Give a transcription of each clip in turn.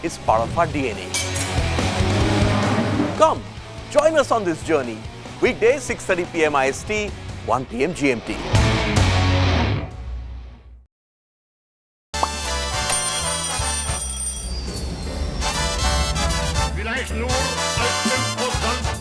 is part of our DNA. Come, join us on this journey. Weekdays 6:30 p.m. IST, 1 p.m. GMT. Vielleicht nur als Imposant.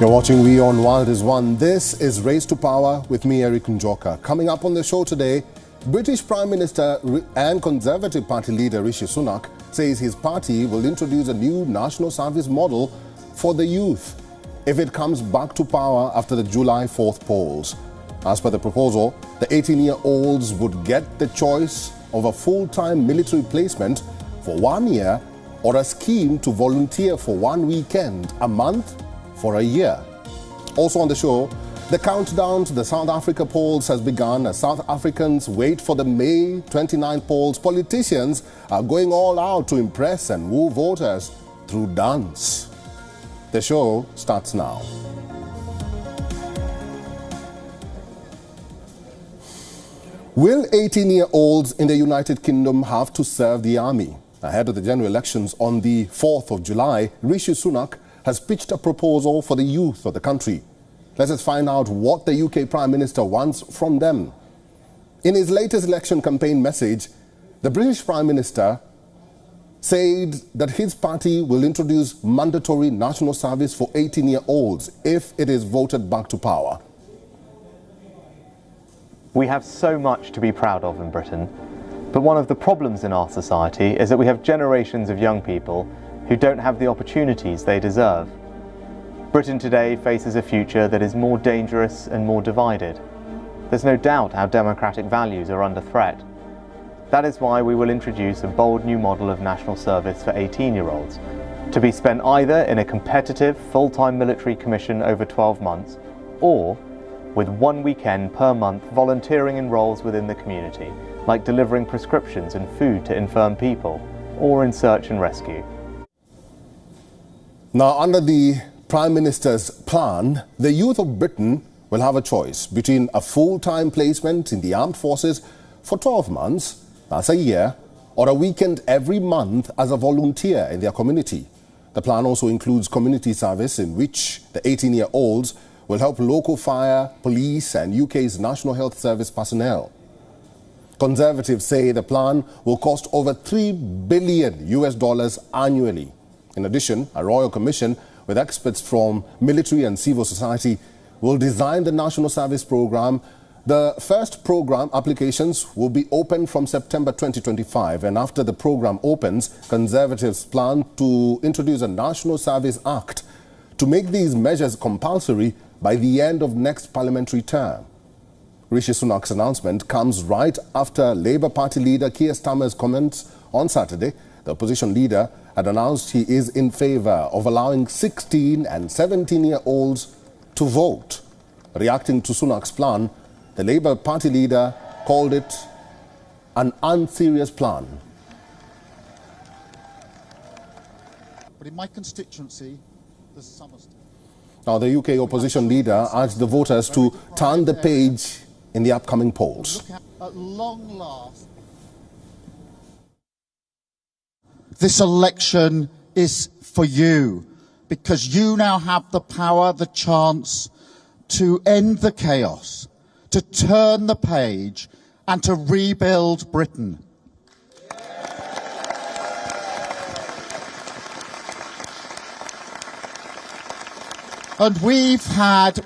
You're watching WION The World is One. This is Race to Power with me, Eric Njoka. Coming up on the show today, British Prime Minister and Conservative Party leader Rishi Sunak says his party will introduce a new national service model for the youth if it comes back to power after the July 4th polls. As per the proposal, the 18-year-olds would get the choice of a full-time military placement for 1 year or a scheme to volunteer for 1 weekend a month for a year. Also on the show, the countdown to the South Africa polls has begun as South Africans wait for the May 29 polls. Politicians are going all out to impress and woo voters through dance. The show starts now. Will 18-year-olds in the United Kingdom have to serve the army? Ahead of the general elections on the 4th of July, Rishi Sunak has pitched a proposal for the youth of the country. Let us find out what the UK Prime Minister wants from them. In his latest election campaign message, the British Prime Minister said that his party will introduce mandatory national service for 18-year-olds if it is voted back to power. We have so much to be proud of in Britain, but one of the problems in our society is that we have generations of young people who don't have the opportunities they deserve. Britain today faces a future that is more dangerous and more divided. There's no doubt our democratic values are under threat. That is why we will introduce a bold new model of national service for 18-year-olds, to be spent either in a competitive full-time military commission over 12 months, or with 1 weekend per month volunteering in roles within the community, like delivering prescriptions and food to infirm people, or in search and rescue. Now, under the Prime Minister's plan, the youth of Britain will have a choice between a full-time placement in the armed forces for 12 months, that's a year, or a weekend every month as a volunteer in their community. The plan also includes community service in which the 18-year-olds will help local fire, police and UK's National Health Service personnel. Conservatives say the plan will cost over $3 billion annually. In addition, a royal commission with experts from military and civil society will design the national service program. The first program applications will be open from September 2025, and after the program opens, Conservatives plan to introduce a National Service Act to make these measures compulsory by the end of next parliamentary term. Rishi Sunak's announcement comes right after Labour Party leader Keir Starmer's comments on Saturday. The opposition leader had announced he is in favour of allowing 16 and 17-year-olds to vote. Reacting to Sunak's plan, the Labour Party leader called it an unserious plan. But in my constituency, there's Somerset. Now, the UK opposition leader urged the voters to turn the page in the upcoming polls. At long last, This election is for you, because you now have the power, the chance to end the chaos, to turn the page and to rebuild Britain. And we've had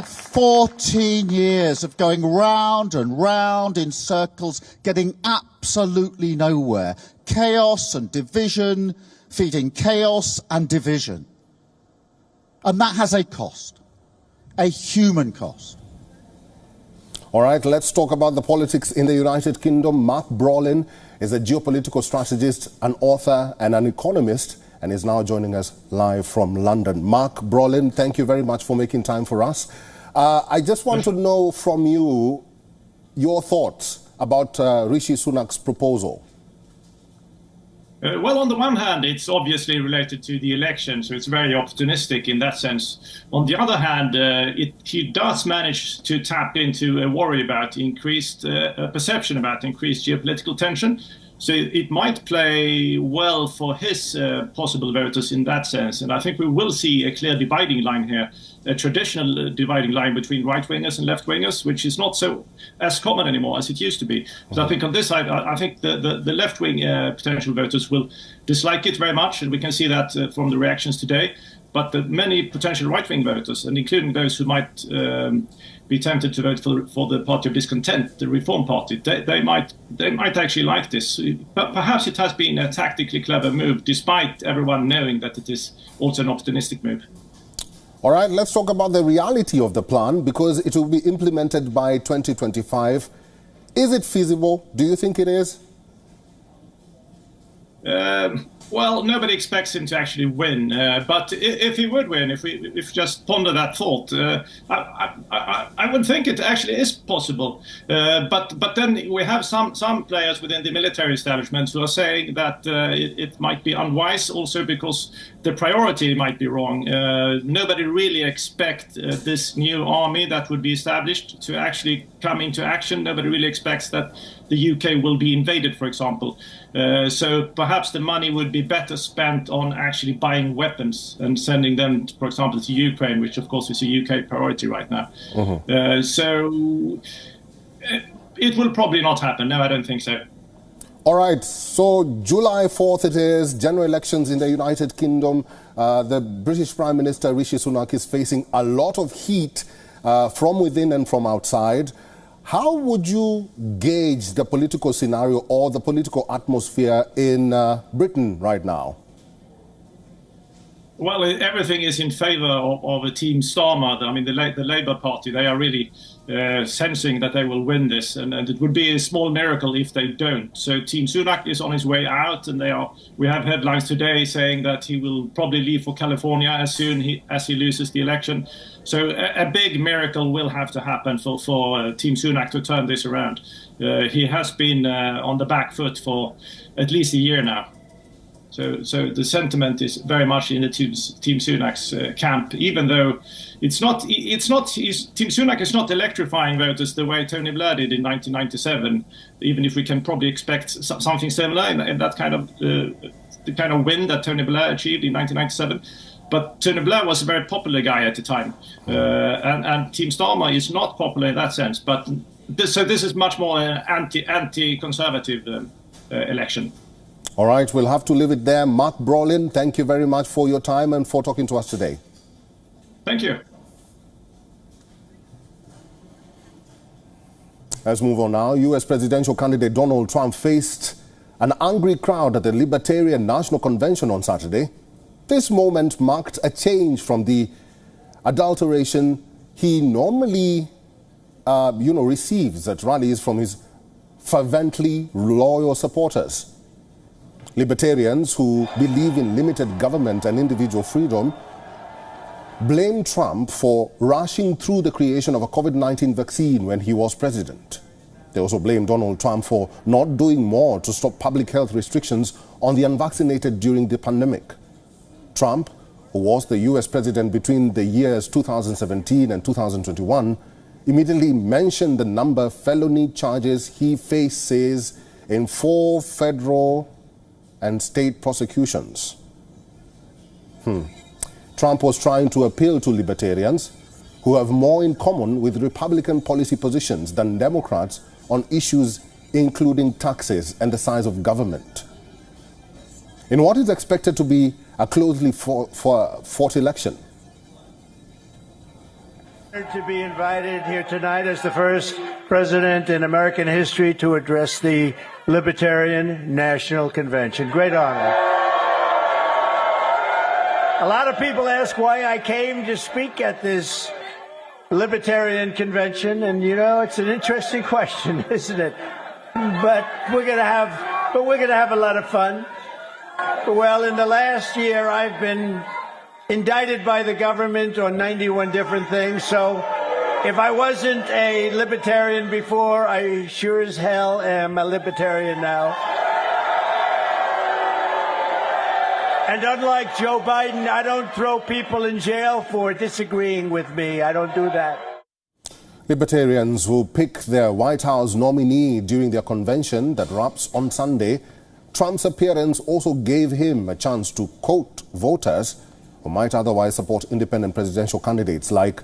14 years of going round and round in circles, getting absolutely nowhere. Chaos and division, feeding chaos and division. And that has a cost, a human cost. All right, let's talk about the politics in the United Kingdom. Mark Brolin is a geopolitical strategist, an author and an economist, and is now joining us live from London. Mark Brolin, thank you very much for making time for us. I just want to know from you your thoughts about Rishi Sunak's proposal. Well, on the one hand, it's obviously related to the election, so it's very opportunistic in that sense. On the other hand, he does manage to tap into a worry about increased perception about increased geopolitical tension. So it might play well for his possible voters in that sense. And I think we will see a clear dividing line here, a traditional dividing line between right-wingers and left-wingers, which is not so as common anymore as it used to be. So I think on this side, I think the left-wing potential voters will dislike it very much, and we can see that from the reactions today. But the many potential right-wing voters, and including those who might be tempted to vote for the party of discontent, the Reform Party, they might actually like this. But perhaps it has been a tactically clever move, despite everyone knowing that it is also an opportunistic move. All right, let's talk about the reality of the plan, because it will be implemented by 2025. Is it feasible? Do you think it is? Well, nobody expects him to actually win, but if he would win, if we just ponder that thought, I would think it actually is possible. But then we have some players within the military establishment who are saying that it might be unwise, also because the priority might be wrong. Nobody really expects this new army that would be established to actually come into action. Nobody really expects that the UK will be invaded, for example. So perhaps the money would be better spent on actually buying weapons and sending them, for example, to Ukraine, which of course is a UK priority right now. So it will probably not happen. No, I don't think so. All right, so July 4th it is, general elections in the United Kingdom. The British Prime Minister Rishi Sunak is facing a lot of heat from within and from outside. How would you gauge the political scenario or the political atmosphere in Britain right now? Well, everything is in favour of a Team Starmer. I mean, the Labour Party, they are really sensing that they will win this, and it would be a small miracle if they don't. So Team Sunak is on his way out, and we have headlines today saying that he will probably leave for California as soon as he loses the election. So a big miracle will have to happen for Team Sunak to turn this around. He has been on the back foot for at least a year now. So the sentiment is very much in the Team Sunak's camp, even though Team Sunak is not electrifying voters the way Tony Blair did in 1997. Even if we can probably expect something similar in that kind of the kind of win that Tony Blair achieved in 1997. But Tony Blair was a very popular guy at the time, and Team Starmer is not popular in that sense. But this is much more an anti-conservative election. All right, we'll have to leave it there. Mark Brolin, thank you very much for your time and for talking to us today. Thank you. Let's move on now. U.S. presidential candidate Donald Trump faced an angry crowd at the Libertarian National Convention on Saturday. This moment marked a change from the adulteration he normally receives at rallies from his fervently loyal supporters. Libertarians who believe in limited government and individual freedom blame Trump for rushing through the creation of a COVID-19 vaccine when he was president. They also blame Donald Trump for not doing more to stop public health restrictions on the unvaccinated during the pandemic. Trump, who was the U.S. president between the years 2017 and 2021, immediately mentioned the number of felony charges he faces in 4 federal and state prosecutions. Trump was trying to appeal to libertarians who have more in common with Republican policy positions than Democrats on issues including taxes and the size of government. In what is expected to be a closely fought election. To be invited here tonight as the first president in American history to address the Libertarian National Convention. Great honor. A lot of people ask why I came to speak at this Libertarian Convention, and you know, it's an interesting question, isn't it? But we're gonna have a lot of fun. Well, in the last year, I've been indicted by the government on 91 different things, so if I wasn't a libertarian before, I sure as hell am a libertarian now. And unlike Joe Biden, I don't throw people in jail for disagreeing with me. I don't do that. Libertarians will pick their White House nominee during their convention that wraps on Sunday. Trump's appearance also gave him a chance to quote voters who might otherwise support independent presidential candidates like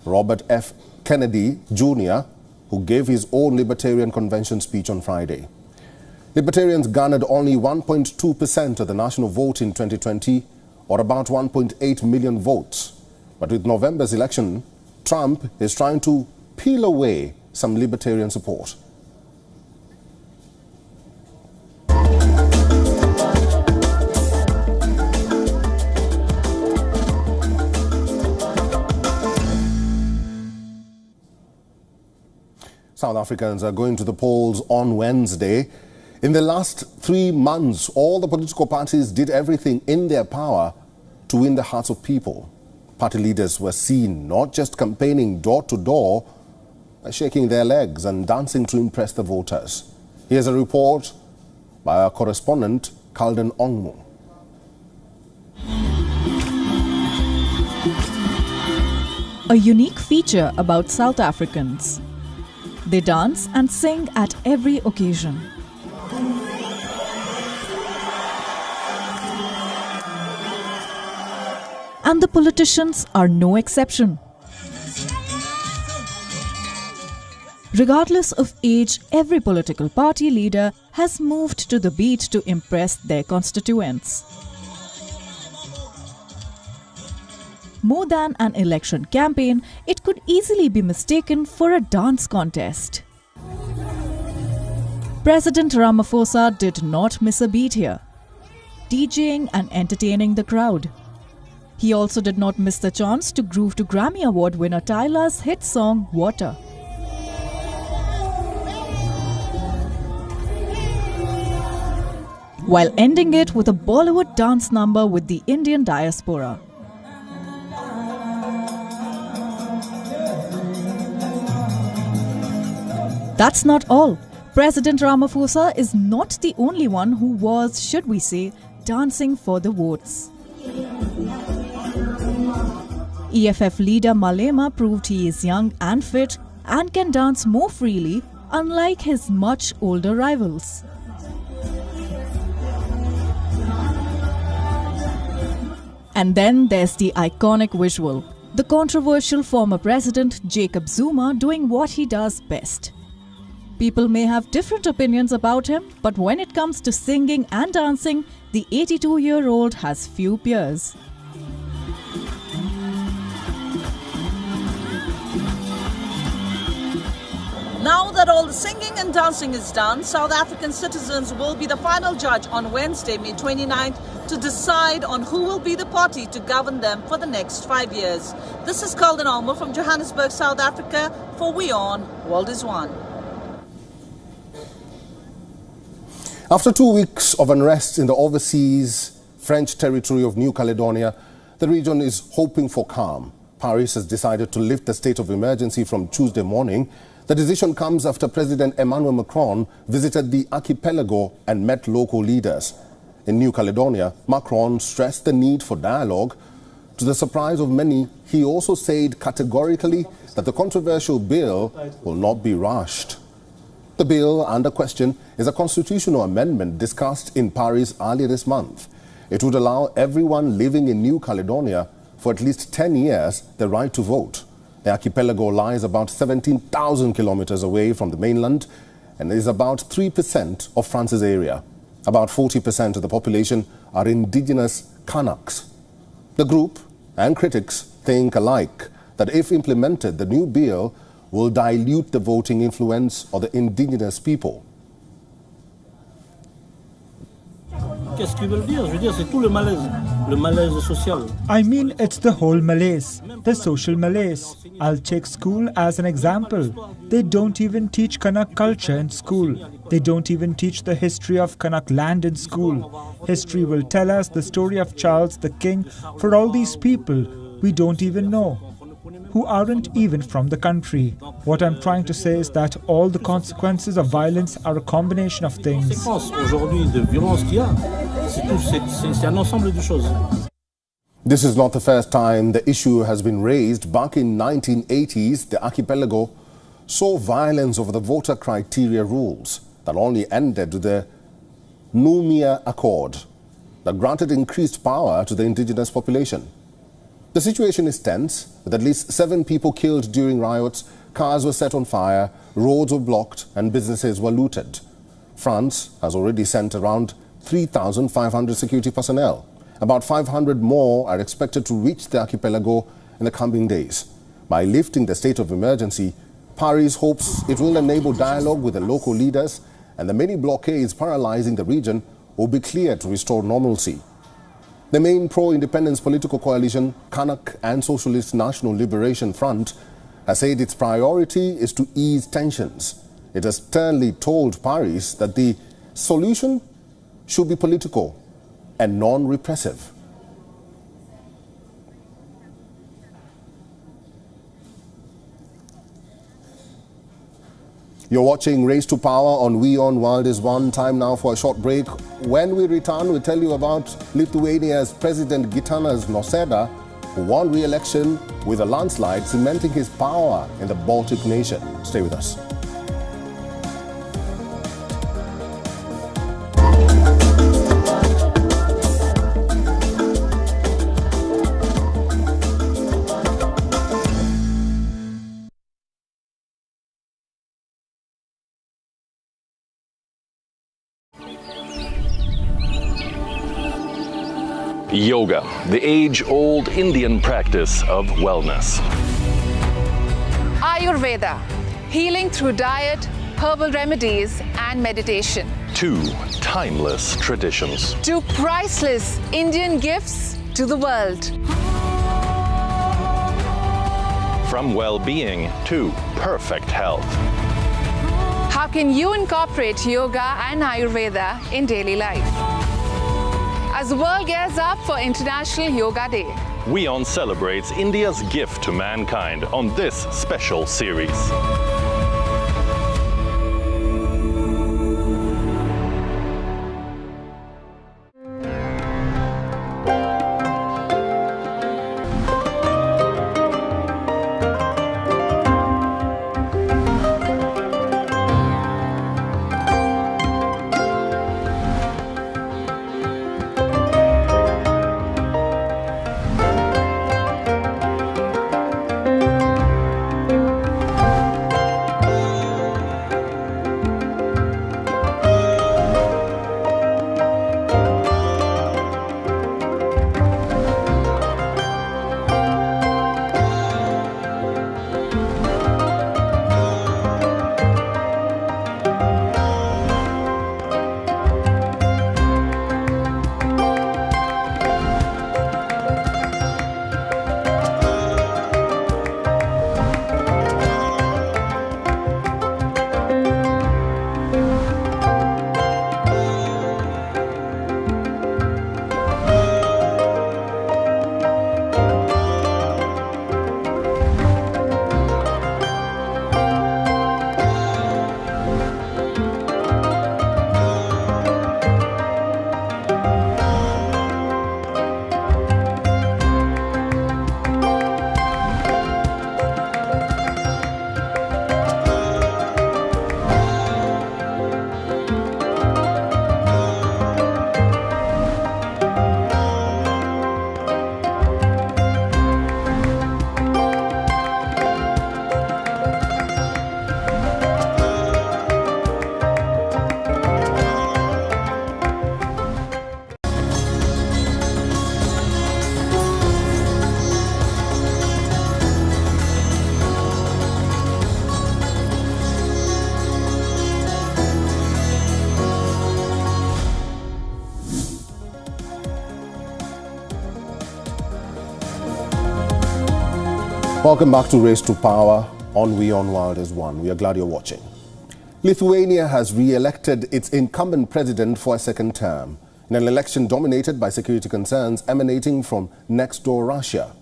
Robert F. Kennedy Jr., who gave his own Libertarian convention speech on Friday. Libertarians garnered only 1.2% of the national vote in 2020, or about 1.8 million votes. But with November's election, Trump is trying to peel away some Libertarian support. South Africans are going to the polls on Wednesday. In the last 3 months, all the political parties did everything in their power to win the hearts of people. Party leaders were seen not just campaigning door to door, but shaking their legs and dancing to impress the voters. Here's a report by our correspondent, Kalden Ongmu. A unique feature about South Africans. They dance and sing at every occasion. And the politicians are no exception. Regardless of age, every political party leader has moved to the beat to impress their constituents. More than an election campaign, it could easily be mistaken for a dance contest. President Ramaphosa did not miss a beat here, DJing and entertaining the crowd. He also did not miss the chance to groove to Grammy Award winner Tyla's hit song Water. While ending it with a Bollywood dance number with the Indian diaspora. That's not all. President Ramaphosa is not the only one who was, should we say, dancing for the votes. EFF leader Malema proved he is young and fit and can dance more freely, unlike his much older rivals. And then there's the iconic visual, the controversial former president Jacob Zuma doing what he does best. People may have different opinions about him, but when it comes to singing and dancing, the 82-year-old has few peers. Now that all the singing and dancing is done, South African citizens will be the final judge on Wednesday, May 29th, to decide on who will be the party to govern them for the next 5 years. This is Kalden Ongmu from Johannesburg, South Africa, for WION World is One. After 2 weeks of unrest in the overseas French territory of New Caledonia, the region is hoping for calm. Paris has decided to lift the state of emergency from Tuesday morning. The decision comes after President Emmanuel Macron visited the archipelago and met local leaders. In New Caledonia, Macron stressed the need for dialogue. To the surprise of many, he also said categorically that the controversial bill will not be rushed. The The bill under question is a constitutional amendment discussed in Paris earlier this month. It would allow everyone living in New Caledonia for at least 10 years the right to vote. The archipelago lies about 17,000 kilometers away from the mainland and is about 3% of France's area. About 40% of the population are indigenous Kanaks. The group and critics think alike that if implemented, the new bill will dilute the voting influence of the indigenous people. Qu'est-ce qu'ils veulent dire? Je veux dire, c'est tout le malaise social. I mean, it's the whole malaise, the social malaise. I'll take school as an example. They don't even teach Kanak culture in school. They don't even teach the history of Kanak land in school. History will tell us the story of Charles the King for all these people we don't even know, who aren't even from the country. What I'm trying to say is that all the consequences of violence are a combination of things. This is not the first time the issue has been raised. Back in 1980s, the archipelago saw violence over the voter criteria rules that only ended with the Numia Accord that granted increased power to the indigenous population. The situation is tense, with at least 7 people killed during riots, cars were set on fire, roads were blocked and businesses were looted. France has already sent around 3,500 security personnel. About 500 more are expected to reach the archipelago in the coming days. By lifting the state of emergency, Paris hopes it will enable dialogue with the local leaders and the many blockades paralyzing the region will be cleared to restore normalcy. The main pro-independence political coalition, Kanak and Socialist National Liberation Front, has said its priority is to ease tensions. It has sternly told Paris that the solution should be political and non-repressive. You're watching Race to Power on WION World is One. Time now for a short break. When we return, we'll tell you about Lithuania's President Gitanas Nausėda, who won re-election with a landslide, cementing his power in the Baltic nation. Stay with us. Yoga, the age-old Indian practice of wellness. Ayurveda, healing through diet, herbal remedies, and meditation. 2 timeless traditions. 2 priceless Indian gifts to the world. From well-being to perfect health. How can you incorporate yoga and Ayurveda in daily life? As the world gears up for International Yoga Day, WION celebrates India's gift to mankind on this special series. Welcome back to Race to Power on WION The World is One. We are glad you're watching. Lithuania has re-elected its incumbent president for a second term in an election dominated by security concerns emanating from next-door Russia.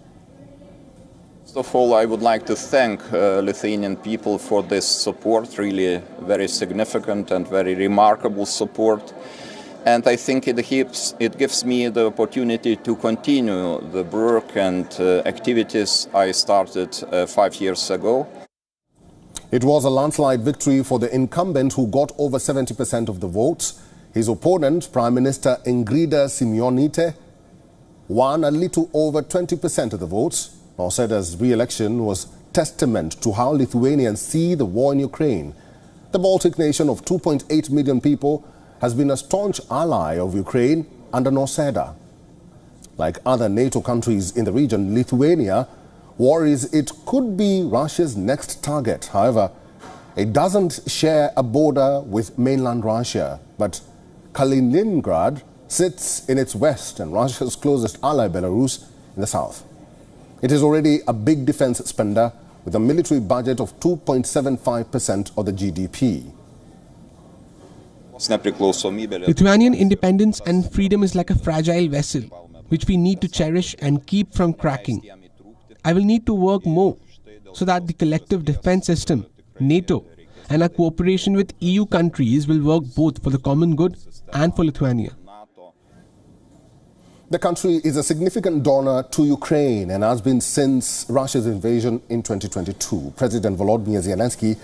First of all, I would like to thank Lithuanian people for this support, really very significant and very remarkable support. And I think it gives me the opportunity to continue the work and activities I started 5 years ago. It was a landslide victory for the incumbent who got over 70% of the votes. His opponent, Prime Minister Ingrida Simonite, won a little over 20% of the votes. Nausėda's re-election was testament to how Lithuanians see the war in Ukraine. The Baltic nation of 2.8 million people has been a staunch ally of Ukraine under Nausėda. Like other NATO countries in the region, Lithuania worries it could be Russia's next target. However, it doesn't share a border with mainland Russia, but Kaliningrad sits in its west and Russia's closest ally, Belarus, in the south. It is already a big defense spender with a military budget of 2.75% of the GDP. Lithuanian independence and freedom is like a fragile vessel, which we need to cherish and keep from cracking. I will need to work more so that the collective defense system, NATO, and our cooperation with EU countries will work both for the common good and for Lithuania. The country is a significant donor to Ukraine and has been since Russia's invasion in 2022. President Volodymyr Zelensky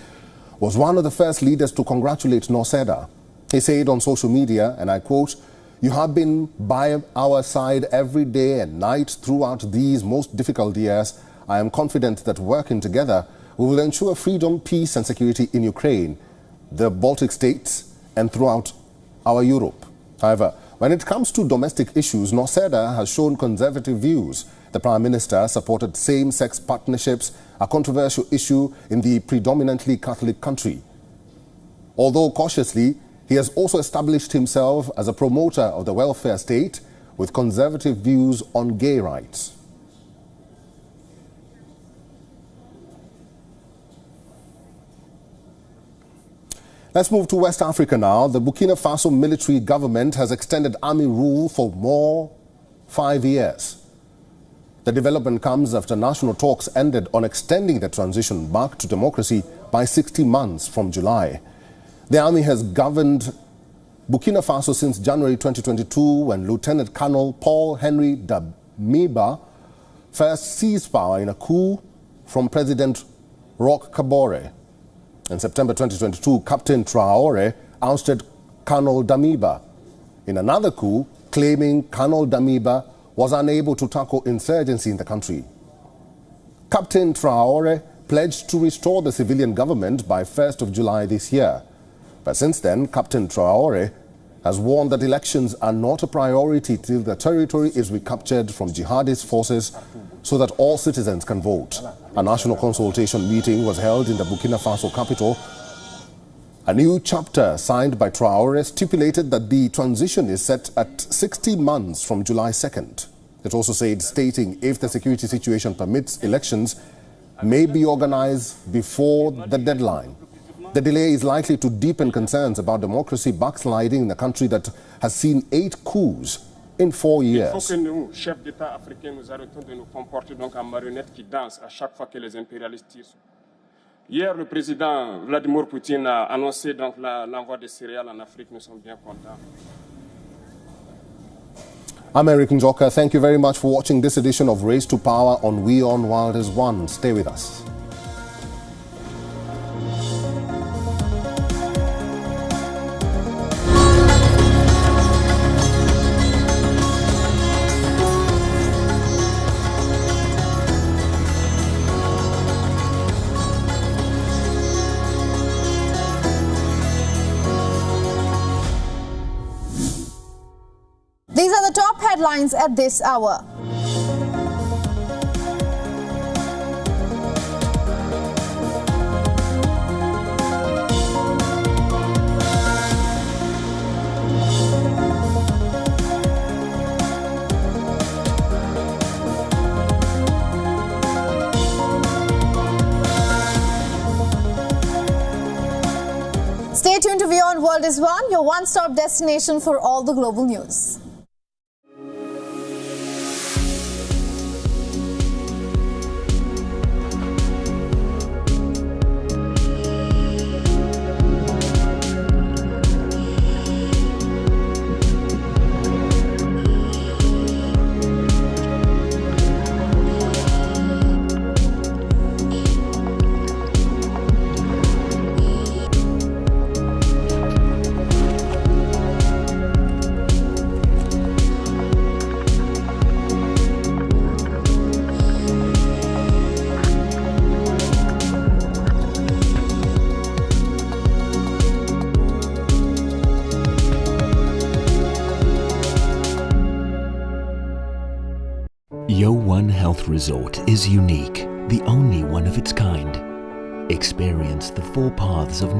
was one of the first leaders to congratulate Nausėda. He said on social media, and I quote, "You have been by our side every day and night throughout these most difficult years. I am confident that working together, we will ensure freedom, peace and security in Ukraine, the Baltic states and throughout our Europe." However, when it comes to domestic issues, Nausėda has shown conservative views. The Prime Minister supported same-sex partnerships, a controversial issue in the predominantly Catholic country. Although cautiously, he has also established himself as a promoter of the welfare state with conservative views on gay rights. Let's move to West Africa now. The Burkina Faso military government has extended army rule for more 5 years. The development comes after national talks ended on extending the transition back to democracy by 60 months from July. The army has governed Burkina Faso since January 2022 when Lieutenant Colonel Paul-Henri Damiba first seized power in a coup from President Roch Kabore. In September 2022, Captain Traoré ousted Colonel Damiba in another coup, claiming Colonel Damiba was unable to tackle insurgency in the country. Captain Traoré pledged to restore the civilian government by 1st of July this year. But since then, Captain Traoré has warned that elections are not a priority till the territory is recaptured from jihadist forces so that all citizens can vote. A national consultation meeting was held in the Burkina Faso capital. A new chapter signed by Traoré stipulated that the transition is set at 60 months from July 2nd. It also said, stating if the security situation permits, elections may be organized before the deadline. The delay is likely to deepen concerns about democracy backsliding in a country that has seen 8 coups in 4 years. Il faut que nous, chefs d'État africains, nous arrêtons de nous comporter donc en marionnettes qui dansent à chaque fois que les impérialistes tirent. Hier, le président Vladimir Poutine a annoncé donc l'envoi de céréales en Afrique. Nous sommes bien contents. I'm Eric Njoka. Thank you very much for watching this edition of Race to Power on WION The World is One. Stay with us. These are the top headlines at this hour. is WION, your one-stop destination for all the global news. WION Health Resort is unique, the only one of its kind. Experience the 4 paths of